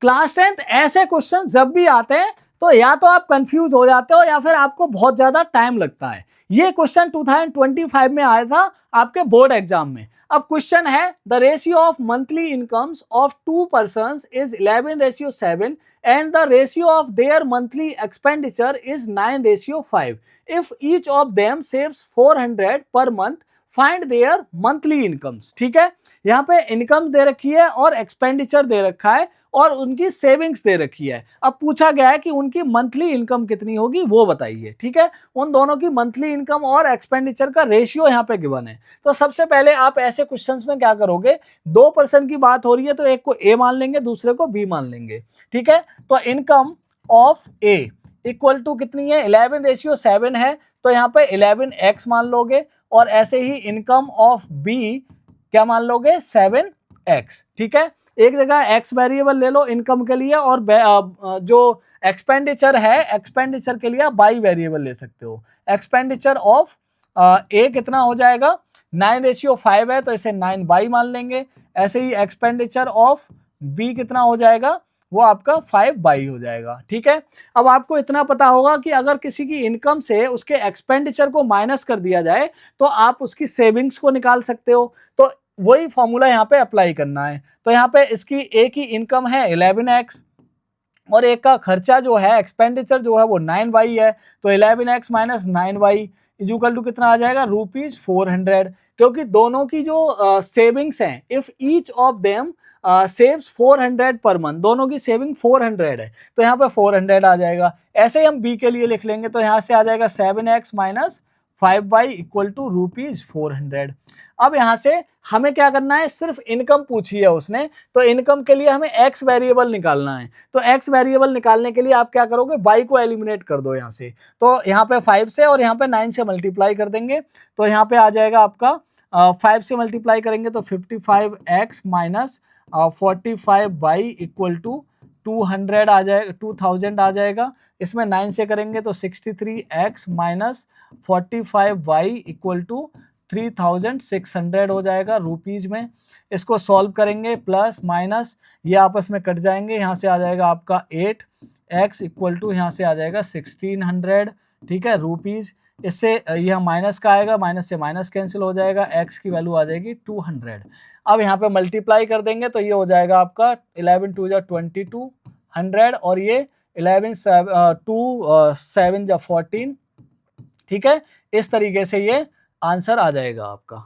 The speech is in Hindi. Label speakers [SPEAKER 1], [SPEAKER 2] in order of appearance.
[SPEAKER 1] क्लास 10th ऐसे क्वेश्चन जब भी आते हैं तो या तो आप कंफ्यूज हो जाते हो या फिर आपको बहुत ज्यादा टाइम लगता है। ये क्वेश्चन 2025 में आया था आपके बोर्ड एग्जाम में। अब क्वेश्चन है the ratio of monthly incomes of two persons is 11:7 and the ratio of their monthly expenditure is 9:5। If each of them saves 400 per month find their monthly incomes. ठीक है, यहाँ पे इनकम दे रखी है और एक्सपेंडिचर दे रखा है और उनकी सेविंग्स दे रखी है। अब पूछा गया है कि उनकी मंथली इनकम कितनी होगी वो बताइए। ठीक है, उन दोनों की मंथली इनकम और एक्सपेंडिचर का रेशियो यहाँ पे गिवन है। तो सबसे पहले आप ऐसे क्वेश्चंस में क्या करोगे, दो पर्सन की बात हो रही है तो एक को ए मान लेंगे, दूसरे को बी मान लेंगे। ठीक है, तो income of A equal to कितनी है, 11:7 है, तो यहाँ पे 11x मान लोगे और ऐसे ही इनकम ऑफ बी क्या मान लोगे, 7x। ठीक है, एक जगह x वेरिएबल ले लो इनकम के लिए और जो एक्सपेंडिचर है एक्सपेंडिचर के लिए आप y वेरिएबल ले सकते हो। एक्सपेंडिचर ऑफ a कितना हो जाएगा, 9:5 है तो इसे 9y मान लेंगे। ऐसे ही एक्सपेंडिचर ऑफ b कितना हो जाएगा, वो आपका 5y हो जाएगा। ठीक है, अब आपको इतना पता होगा कि अगर किसी की इनकम से उसके एक्सपेंडिचर को माइनस कर दिया जाए तो आप उसकी सेविंग्स को निकाल सकते हो। तो वही फॉर्मूला यहाँ पे अप्लाई करना है। तो यहाँ पे इसकी एक ही इनकम है 11x और एक का खर्चा जो है एक्सपेंडिचर जो है वो 9y है, तो 11x minus 9y equal to कितना आ जाएगा, ₹400। क्योंकि दोनों की जो सेविंग्स हैं, if each of them saves 400 per month, दोनों की सेविंग 400 है तो यहाँ पे 400 आ जाएगा। ऐसे ही हम बी के लिए लिख लेंगे तो यहाँ से आ जाएगा 7x minus 5y equal to ₹400। अब यहाँ से हमें क्या करना है, सिर्फ इनकम पूछी है उसने, तो इनकम के लिए हमें x वेरिएबल निकालना है। तो x वेरिएबल निकालने के लिए आप क्या करोगे, y को एलिमिनेट कर दो यहाँ से। तो यहाँ पे 5 से और यहाँ पे 9 से मल्टीप्लाई कर देंगे तो यहाँ पे आ जाएगा आपका 5 से मल्टीप्लाई करेंगे तो 55x minus 45y equal to 200 आ जाएगा, 2000 आ जाएगा। इसमें 9 से करेंगे तो 63x minus 45y equal to 3600 हो जाएगा रुपीज में। इसको सॉल्व करेंगे, प्लस माइनस ये आपस में कट जाएंगे, यहाँ से आ जाएगा आपका 8x इक्वल टू यहाँ से आ जाएगा 1600। ठीक है, रुपीज। इससे यह माइनस का आएगा, माइनस से माइनस कैंसिल हो जाएगा, x की वैल्यू आ जाएगी 200। अब यहाँ पे मल्टीप्लाई कर देंगे तो ये हो जाएगा आपका 11 2 2200 और ये 11 2 7 14। ठीक है, इस तरीके से ये आंसर आ जाएगा आपका।